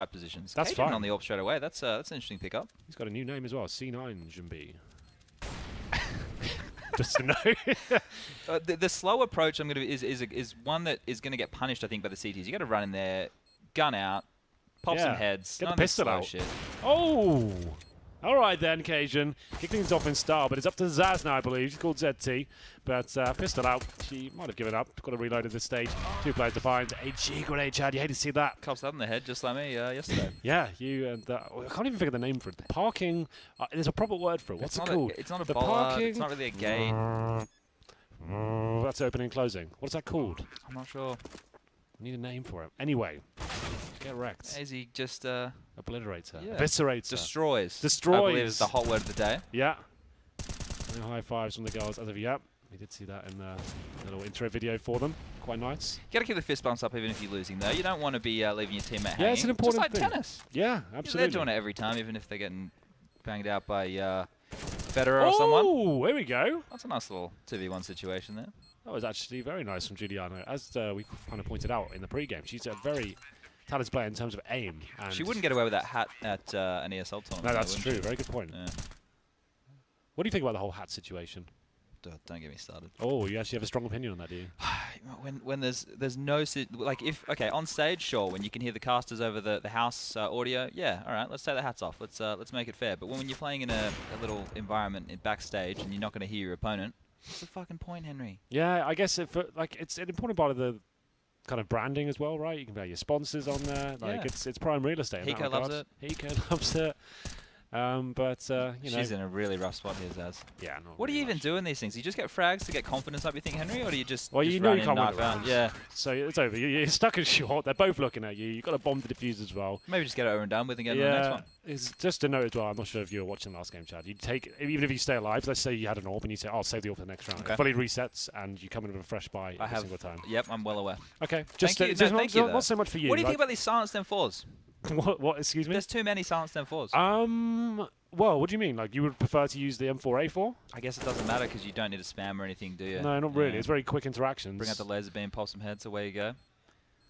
positions. That's Cajun fine. on the AWP straight away. That's an interesting pickup. He's got a new name as well, cajunb. Just to know. The slow approach I'm going to is one that is going to get punished, I think, by the CTs. You got to run in there, gun out, pop some heads, get the pistol out. Shit. Oh, all right then, Cajun. Kick things off in style, but it's up to zAAz now, I believe. She's called ZT, but pistol out. She might have given up. Got to reload at this stage. 2 players to find. HG grenade, Chad. You hate to see that. Cops that in the head, just like me yesterday. Yeah, you and I can't even figure the name for it. Parking. There's a proper word for it. What's it called? It's not a the bollard. parking. It's not really a gate. That's opening and closing. What's that called? I'm not sure. I need a name for it. Anyway, get wrecked. aizy just obliterates her. Yeah. Eviscerates her. Destroys. Destroys. I believe is the hot word of the day. Yeah. No high fives from the girls as of yet. We did see that in the little intro video for them. Quite nice. You got to keep the fist bumps up even if you're losing, though. You don't want to be leaving your teammate hanging. Yeah, it's an important Just like thing. tennis. Yeah, absolutely. They're doing it every time, even if they're getting banged out by Federer or someone. Oh, here we go. That's a nice little 2v1 situation there. That was actually very nice from Juliano. As we kind of pointed out in the pre-game, she's a very talented player in terms of aim. And she wouldn't get away with that hat at an ESL tournament. No, that's true. She? Very good point. Yeah. What do you think about the whole hat situation? Don't get me started. Oh, you actually have a strong opinion on that, do you? when there's no like if on stage, sure, when you can hear the casters over the house audio, yeah, all right, let's take the hats off. Let's make it fair. But when you're playing in a little environment in backstage and you're not going to hear your opponent, what's the fucking point, Henry? Yeah, I guess it's an important part of the kind of branding as well, right? You can have your sponsors on there. Like it's prime real estate. Hiko loves it. Hiko loves it. But you know, she's in a really rough spot here, zAAz. Yeah. What do you even do in these things? You just get frags to get confidence up, you think, Henry, or do you just you know you can't win around? Yeah. So it's over. You're stuck in short. They're both looking at you. You've got to bomb the defuse as well. Maybe just get it over and done with and get to the next one. It's just a note as well. I'm not sure if you were watching the last game, Chad. You take even if you stay alive. Let's say you had an AWP and you say, "I'll save the AWP for the next round." Okay. It fully resets and you come in with a fresh buy every single time. Yep, I'm well aware. Okay. Thank you. Not so much for you. What do you think about these silenced M4s? What? Excuse me. There's too many silenced M4s. Well, what do you mean? Like, you would prefer to use the M4A4? I guess it doesn't matter because you don't need to spam or anything, do you? No, not really. It's very quick interactions. Bring out the laser beam, pop some heads, away you go.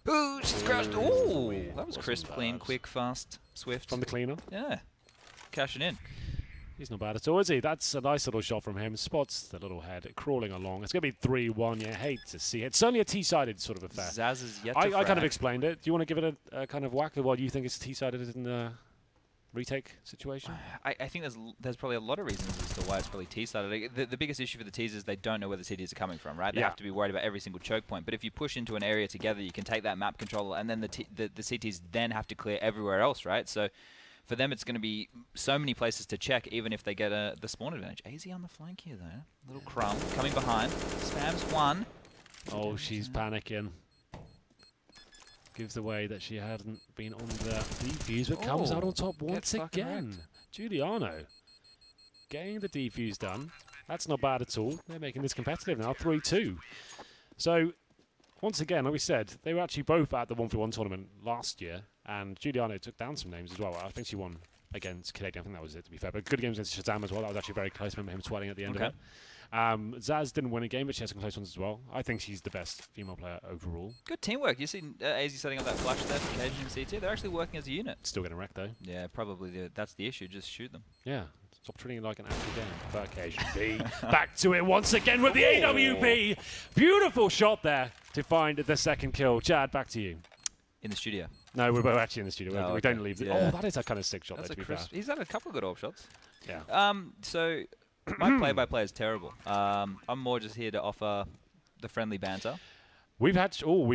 Ooh, she's crashed. Ooh, that was crisp, clean, quick, fast, swift. From the cleaner? Yeah. Cashing in. He's not bad at all, is he? That's a nice little shot from him. Spots the little head crawling along. It's going to be 3-1. You hate to see it. It's only a T-sided sort of affair. zAAz is yet to I kind of explained it. Do you want to give it a kind of whack? Or what do you think it's T-sided in the retake situation? I think there's probably a lot of reasons as to why it's probably T-sided. The biggest issue for the T's is they don't know where the CTs are coming from, right? They have to be worried about every single choke point. But if you push into an area together, you can take that map controller, and then the CTs then have to clear everywhere else, right? So for them, it's going to be so many places to check, even if they get the spawn advantage. aizy on the flank here, though. Little crumb coming behind. Spams one. Oh, she's panicking. Gives away that she hadn't been on the defuse, but comes out on top once again. Juliano getting the defuse done. That's not bad at all. They're making this competitive now, 3-2. So, once again, like we said, they were actually both at the 1v1 tournament last year, and Juliano took down some names as well. I think she won against Canadian. I think that was it, to be fair. But good games against Shazam as well. That was actually very close. I remember him sweating at the end of it. zAAz didn't win a game, but she had some close ones as well. I think she's the best female player overall. Good teamwork. You see aizy setting up that flash there for Cajun and CT. They're actually working as a unit. Still getting wrecked, though. Yeah, probably that's the issue. Just shoot them. Yeah. Stop treating it like an actual game. But cajunb. Back to it once again with the AWP. Beautiful shot there to find the second kill. Chad, back to you. In the studio. No, we're both actually in the studio. Oh, we don't leave. Oh, that is a kind of sick shot. That's there, to be fair. He's had a couple of good AWP shots. Yeah. So my play-by-play is terrible. I'm more just here to offer the friendly banter. We've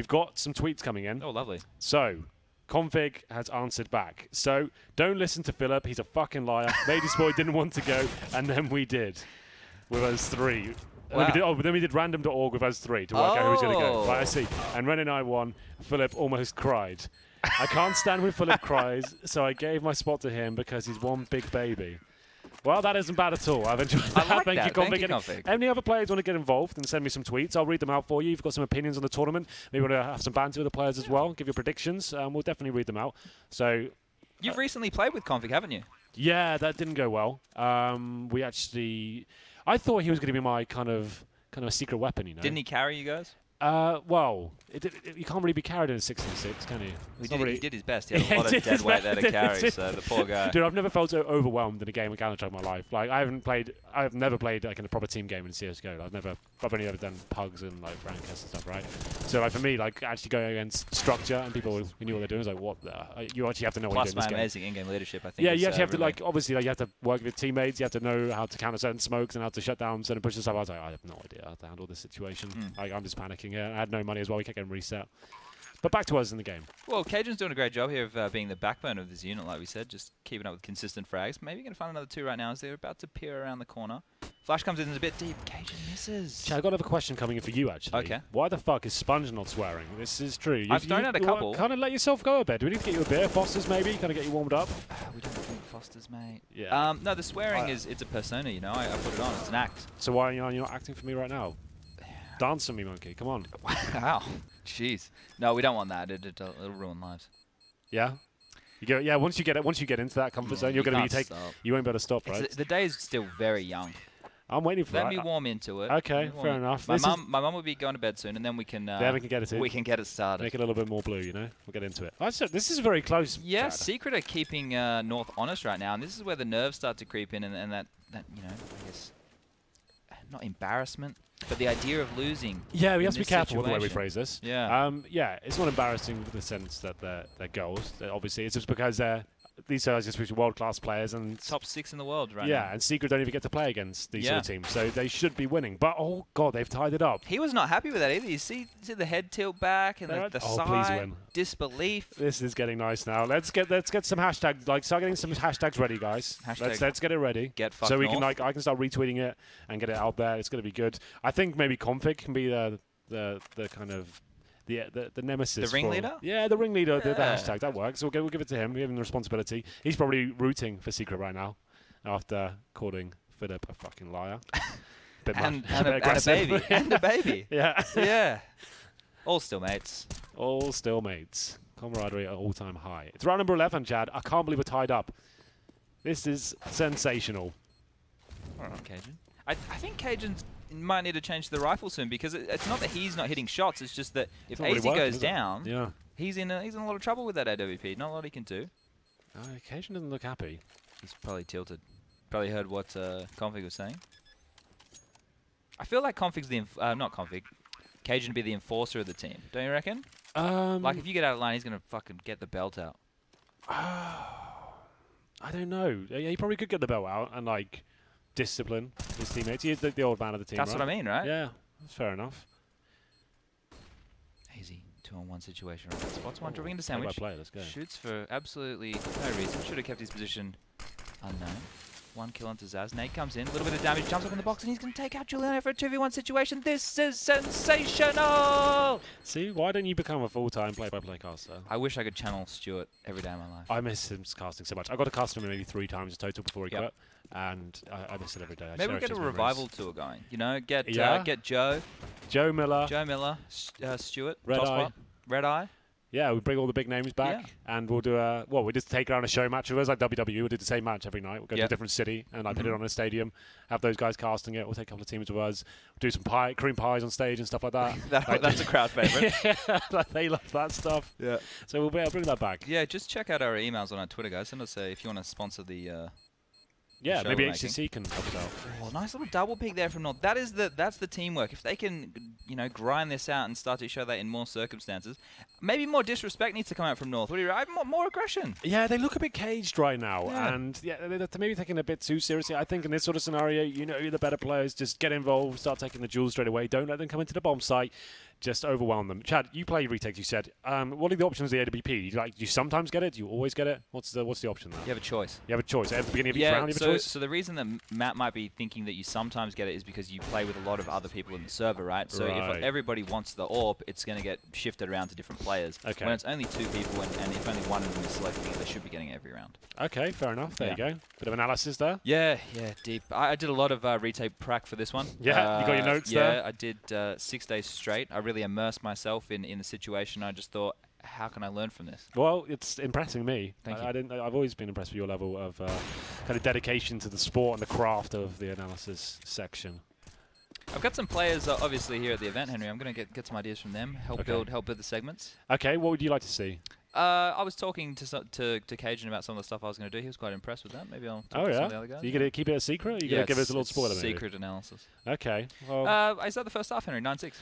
got some tweets coming in. Oh, lovely. So, Config has answered back. So, don't listen to Philip. He's a fucking liar. Ladies Boy didn't want to go, and then we did with us three. Wow. Then we did random.org with us three to work out who was going to go. Right, I see. And Ren and I won. Philip almost cried. I can't stand when Philip cries, so I gave my spot to him because he's one big baby. Well, that isn't bad at all. I've enjoyed that. I like Thank that. you, Config. Thank you, Config. Any other players want to get involved and send me some tweets, I'll read them out for you. If you've got some opinions on the tournament, maybe you want to have some banter with the players as well, give your predictions, we'll definitely read them out. So, you've recently played with Config, haven't you? Yeah, that didn't go well. I thought he was going to be my kind of a secret weapon, you know. Didn't he carry you guys? Well, you can't really be carried in a 6-6, can you? He did his best. He had a lot of dead weight there to carry, so the poor guy. Dude, I've never felt so overwhelmed in a game of Counter-Strike in my life. Like, I've never played like in a proper team game in CS:GO. I've only ever done pugs and like rank tests and stuff, right? So like for me, like actually going against structure and people who knew what they're doing is like, what the? You actually have to know what you're doing. Plus my amazing in-game leadership, I think. Yeah, you actually have to like obviously like you have to work with your teammates. You have to know how to counter certain smokes and how to shut down certain pushes. Stuff. I was like, I have no idea how to handle this situation. Like I'm just panicking here. I had no money as well. We kept getting reset. But back to us in the game. Well, Cajun's doing a great job here of being the backbone of this unit, like we said, just keeping up with consistent frags. Maybe going to find another 2 right now as they're about to peer around the corner. Flash comes in, a bit deep. Cajun misses. Chad, I've got another question coming in for you, actually. Okay. Why the fuck is Sponge not swearing? This is true. I've thrown out a couple. Kind of let yourself go a bit. Do we need to get you a beer? Foster's maybe? Kind of get you warmed up? We don't drink Foster's, mate. Yeah. No, the swearing it's a persona, you know. I put it on. It's an act. So why are you not acting for me right now? Dance for me, monkey. Come on. Wow. Jeez. No, we don't want that. It'll ruin lives. Yeah. You go. Yeah. Once you get into that comfort zone, you're going to you won't be able to stop, right? The day is still very young. I'm waiting for that. Let me warm into it. Okay, fair enough. My mum will be going to bed soon, and then we can. Then we can get it in. We can get it started. Make it a little bit more blue, you know. We'll get into it. This is very close. Yeah, Chad. Secret are keeping North honest right now, and this is where the nerves start to creep in, and that you know, I guess not embarrassment, but the idea of losing. Yeah, we have to be careful with the way we phrase this. Yeah. Yeah, it's not embarrassing in the sense that they're goals. Obviously, it's just because these are just world-class players and top 6 in the world right now. Yeah, and Secret don't even get to play against these sort of teams, so they should be winning. But oh god, they've tied it up. He was not happy with that either. You see the head tilt back and the side. Please win. Disbelief. This is getting nice now. Let's get some hashtags. Like, start getting some hashtags ready, guys. Let's get it ready. So we can I can start retweeting it and get it out there. It's going to be good. I think maybe config can be the kind of the nemesis. The ringleader? Yeah, the ringleader, the hashtag. That works. We'll give it to him. We give him the responsibility. He's probably rooting for Secret right now after calling Philip a fucking liar. and a baby. And a baby. Yeah. Yeah. All still mates. All still mates. Camaraderie at all-time high. It's round number 11, Chad. I can't believe we're tied up. This is sensational. All right, Cajun. I think Cajun's might need to change the rifle soon, because it's not that he's not hitting shots, it's just that if aizy goes down, he's in a lot of trouble with that AWP. Not a lot he can do. Cajun doesn't look happy. He's probably tilted. Probably heard what Config was saying. I feel like Config's not Config. Cajun would be the enforcer of the team. Don't you reckon? Like if you get out of line, he's gonna fucking get the belt out. I don't know. Yeah, he probably could get the belt out and like discipline his teammates. He is the old man of the team. That's what I mean, right? Yeah, that's fair enough. Easy 2-on-1 situation. Right. Spots one, dropping into sandwich. Let's go. Shoots for absolutely no reason. Should have kept his position unknown. 1 kill onto zAAz. Nate comes in, a little bit of damage, jumps up in the box, and he's going to take out Juliano for a 2v1 situation. This is sensational! See, why don't you become a full-time play-by-play caster? I wish I could channel Stuart every day of my life. I miss him casting so much. I got to cast him maybe 3 times in total before he quit, and I miss it every day. Maybe we'll get a revival tour going. You know, get Joe Miller, Stuart, Red Eye. Yeah, we bring all the big names back, and we'll do we just take around a show match. It was like WWE. We'll do the same match every night. We'll go to a different city, and I put it on a stadium, have those guys casting it. We'll take a couple of teams with us. We'll do some cream pies on stage and stuff like that. That's a crowd favorite. Yeah, they love that stuff. Yeah. So we'll be able to bring that back. Yeah, just check out our emails on our Twitter, guys. Send us if you want to sponsor the. Yeah, maybe HTC can help us out. Oh, nice little double peek there from North. That's the teamwork. If they can, grind this out and start to show that in more circumstances, maybe more disrespect needs to come out from North. What do you reckon? More aggression. Yeah, they look a bit caged right now, and they're maybe taking it a bit too seriously. I think in this sort of scenario, you're the better players. Just get involved, start taking the jewels straight away. Don't let them come into the bomb site. Just overwhelm them. Chad, you play retakes. You said, what are the options of the AWP? Do you sometimes get it? Do you always get it? What's the option there? You have a choice. You have a choice at the beginning of each round. You have a choice. So the reason that Matt might be thinking that you sometimes get it is because you play with a lot of other people in the server, right? So if everybody wants the AWP, it's going to get shifted around to different players. Okay. When it's only 2 people and if only one of them is selecting it, they should be getting it every round. Okay, fair enough. There you go. Bit of analysis there. Yeah, deep. I did a lot of retake prac for this one. Yeah, you got your notes there? Yeah, I did 6 days straight. I really immersed myself in the situation. I just thought, how can I learn from this? Well, it's impressing me. Thank you. I've always been impressed with your level of kind of dedication to the sport and the craft of the analysis section. I've got some players obviously here at the event, Henry. I'm going to get some ideas from them, help build the segments. Okay, what would you like to see? I was talking to Cajun about some of the stuff I was going to do. He was quite impressed with that. Maybe I'll talk to some of the other guys. So you're going to keep it a secret? Or are you going to give us a little spoiler? Secret analysis. Okay. Well, is that the first half, Henry? 9-6.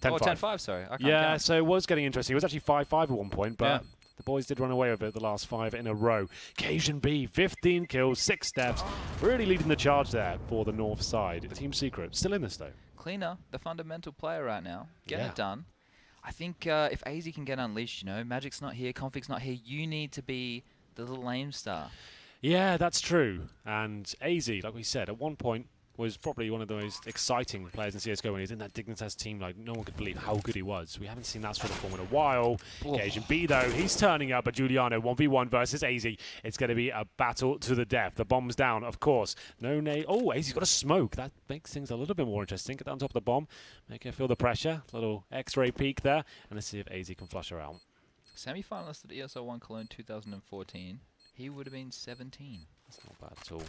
10-5. Oh, 10-5, sorry. I can't count. So it was getting interesting. It was actually 5-5 at one point, but the boys did run away with it the last 5 in a row. cajunb, 15 kills, 6 steps. Really leading the charge there for the north side. Team Secret, still in this though. Cleaner, the fundamental player right now. Getting it done. I think if aizy can get unleashed, Magic's not here, Config's not here, you need to be the little lame star. Yeah, that's true. And aizy, like we said, at one point was probably one of the most exciting players in CSGO when he was in that Dignitas team. Like, no one could believe how good he was. We haven't seen that sort of form in a while. cajunb, though, he's turning up, but Juliano, 1v1 versus aizy. It's going to be a battle to the death. The bomb's down, of course. Oh, aizy's got a smoke. That makes things a little bit more interesting. Get on top of the bomb, make her feel the pressure. Little X-ray peek there, and let's see if aizy can flush her out. Semi-finalist at ESL 1 Cologne 2014. He would have been 17. That's not bad at all.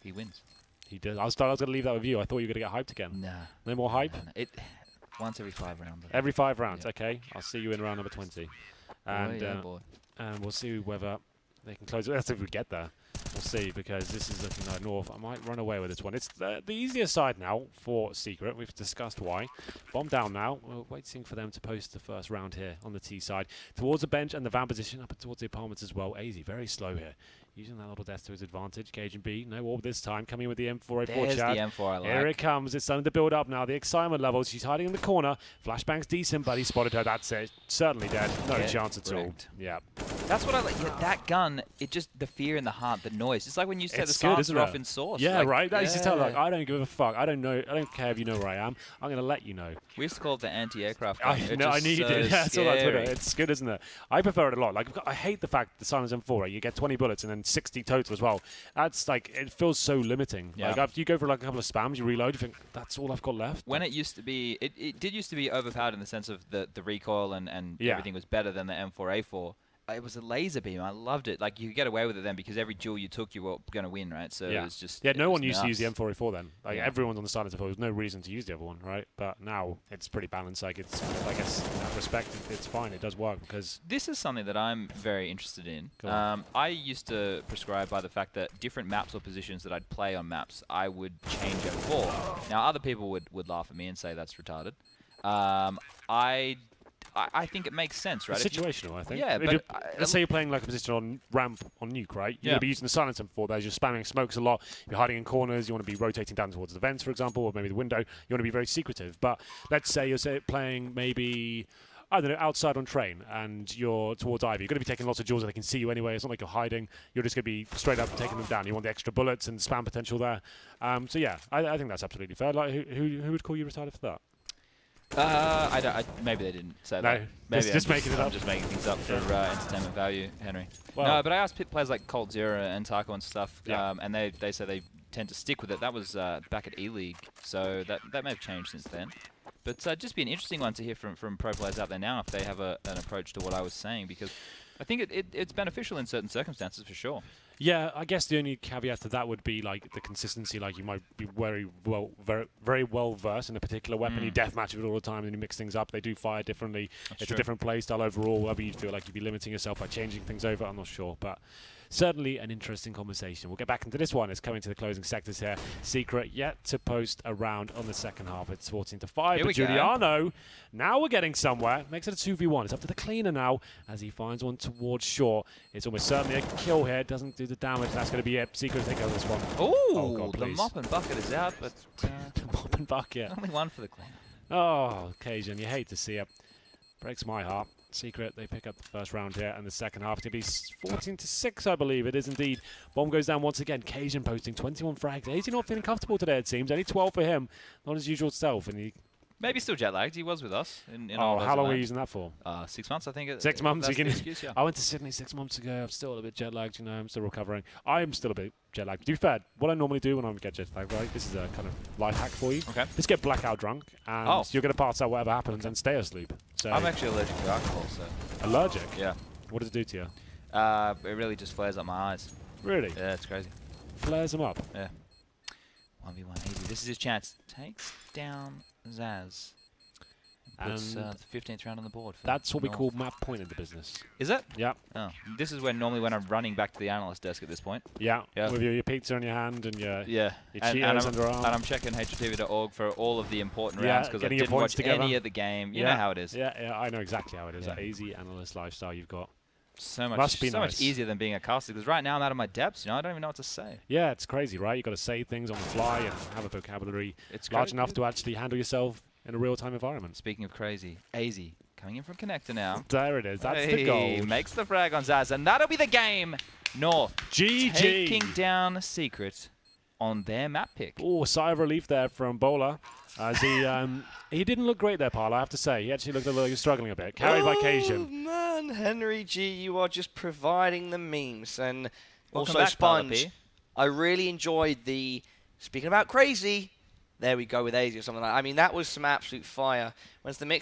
He wins. He does. I was going to leave that with you. I thought you were going to get hyped again. Nah. No more hype? Nah. Once every 5 rounds. Every 5 rounds, okay. I'll see you in round number 20. And, and we'll see whether they can close it. That's if we get there. We'll see, because this is looking like north. I might run away with this one. It's the easier side now for Secret. We've discussed why. Bomb down now. We're waiting for them to post the first round here on the T side. Towards the bench and the van position, up towards the apartments as well. aizy, very slow here. Using that little death to his advantage. cajunb, no orb this time. Coming in with the M4A4 There's chat. the M4 I like. Here it comes. It's starting to build up now. The excitement levels. She's hiding in the corner. Flashbang's decent, but he spotted her. That's it. Certainly dead. No chance at all. Yeah. That's what I like. Yeah, that gun, it just, the fear in the heart, the noise. It's like when you set the silencer off in Source. Yeah, like, right? That used to tell, like, I don't give a fuck. I don't know. I don't care if you know where I am. I'm going to let you know. We used to call it the anti-aircraft gun. I need it. Yeah, it's all on Twitter. It's good, isn't it? I prefer it a lot. Like, I hate the fact the Silence M4, right? You get 20 bullets and then 60 total as well. That's like, it feels so limiting. Yeah. Like, after you go for like a couple of spams, you reload, you think, that's all I've got left. When it used to be, it did used to be overpowered in the sense of the recoil and everything was better than the M4A4. It was a laser beam. I loved it. Like, you could get away with it then because every duel you took, you were going to win, right? So it was just... Yeah, no one used to use the M4A4 then. Like, everyone's on the Silencer 4. There's no reason to use the other one, right? But now, it's pretty balanced. Like, it's, I guess, in that respect, it's fine. It does work because... This is something that I'm very interested in. I used to prescribe by the fact that different maps or positions that I'd play on maps, I would change M4. Now, other people would laugh at me and say that's retarded. I think it makes sense, right? It's situational, I think. Yeah, but... let's say you're playing like a position on ramp on nuke, right? You're going to be using the silencer for those. You're spamming smokes a lot. You're hiding in corners. You want to be rotating down towards the vents, for example, or maybe the window. You want to be very secretive. But let's say you're playing maybe... I don't know, outside on train, and you're towards Ivy. You're going to be taking lots of duels, and they can see you anyway. It's not like you're hiding. You're just going to be straight up taking them down. You want the extra bullets and spam potential there. So yeah, I think that's absolutely fair. Like, who would call you retarded for that? Maybe they didn't say no, that. Maybe just making it up. I'm just making things up for entertainment value, Henry. Well, no, but I asked players like Colt Zero and Taco and stuff, and they say they tend to stick with it. That was back at E-League, so that may have changed since then. But just be an interesting one to hear from pro players out there now if they have an approach to what I was saying, because I think it's beneficial in certain circumstances for sure. Yeah, I guess the only caveat to that would be like the consistency. Like, you might be very well versed in a particular weapon. You deathmatch it all the time, and you mix things up. They do fire differently. It's a different play style overall. Whether you feel like you'd be limiting yourself by changing things over, I'm not sure, but certainly an interesting conversation. We'll get back into this one. It's coming to the closing sectors here. Secret yet to post a round on the second half. It's 14-5. But Juliano, now we're getting somewhere. Makes it a 2v1. It's up to the cleaner now as he finds one towards short. It's almost certainly a kill here. Doesn't do the damage. That's going to be it. Secret take over this one. Oh, God, the mop and bucket is out, but... the mop and bucket. Only one for the cleaner. Oh, occasion. You hate to see it. Breaks my heart. Secret, they pick up the first round here, and the second half to be 14-6, I believe it is indeed. Bomb goes down once again. Cajun posting 21 frags. aizy not feeling comfortable today, it seems. Only 12 for him, not his usual self, and he... Maybe still jet lagged. He was with us. How long were you using that for? 6 months, I think. 6 months. You can. Excuse, I went to Sydney 6 months ago. I'm still a bit jet lagged. You know, I'm still recovering. I'm still a bit jet lagged. To be fair, what I normally do when I get jet lagged, right? This is a kind of life hack for you. Okay. Just get blackout drunk, and you're going to pass out whatever happens and stay asleep. So I'm actually allergic to alcohol. So. Allergic? Yeah. What does it do to you? It really just flares up my eyes. Really? Yeah, it's crazy. Flares them up? Yeah. 1v1 aizy. This is his chance. Takes down zAAz. Puts the 15th round on the board. That's what we call map point in the business. Is it? Yeah. Oh, this is when normally when I'm running back to the analyst desk at this point. Yeah. With your pizza in your hand and your Cheetos under arm. And I'm checking HTV.org for all of the important rounds because I didn't watch any of the game. You know how it is. Yeah, I know exactly how it is. That aizy analyst lifestyle you've got. So much easier than being a caster because right now I'm out of my depths. You know, I don't even know what to say. Yeah, it's crazy, right? You've got to say things on the fly and have a vocabulary large enough to actually handle yourself in a real-time environment. Speaking of crazy, aizy coming in from connector now. There it is. That's the goal. Makes the frag on zAAz, and that'll be the game. North GG. taking down Secret on their map pick. Oh, sigh of relief there from Bowler. As he didn't look great there, Parla, I have to say. He actually looked a little struggling a bit. Carried by Cajun. Oh, man, Henry G, you are just providing the memes. And Welcome also back, Sponge, I really enjoyed the, speaking about crazy, there we go with aizy or something like that. I mean, that was some absolute fire. Once the mix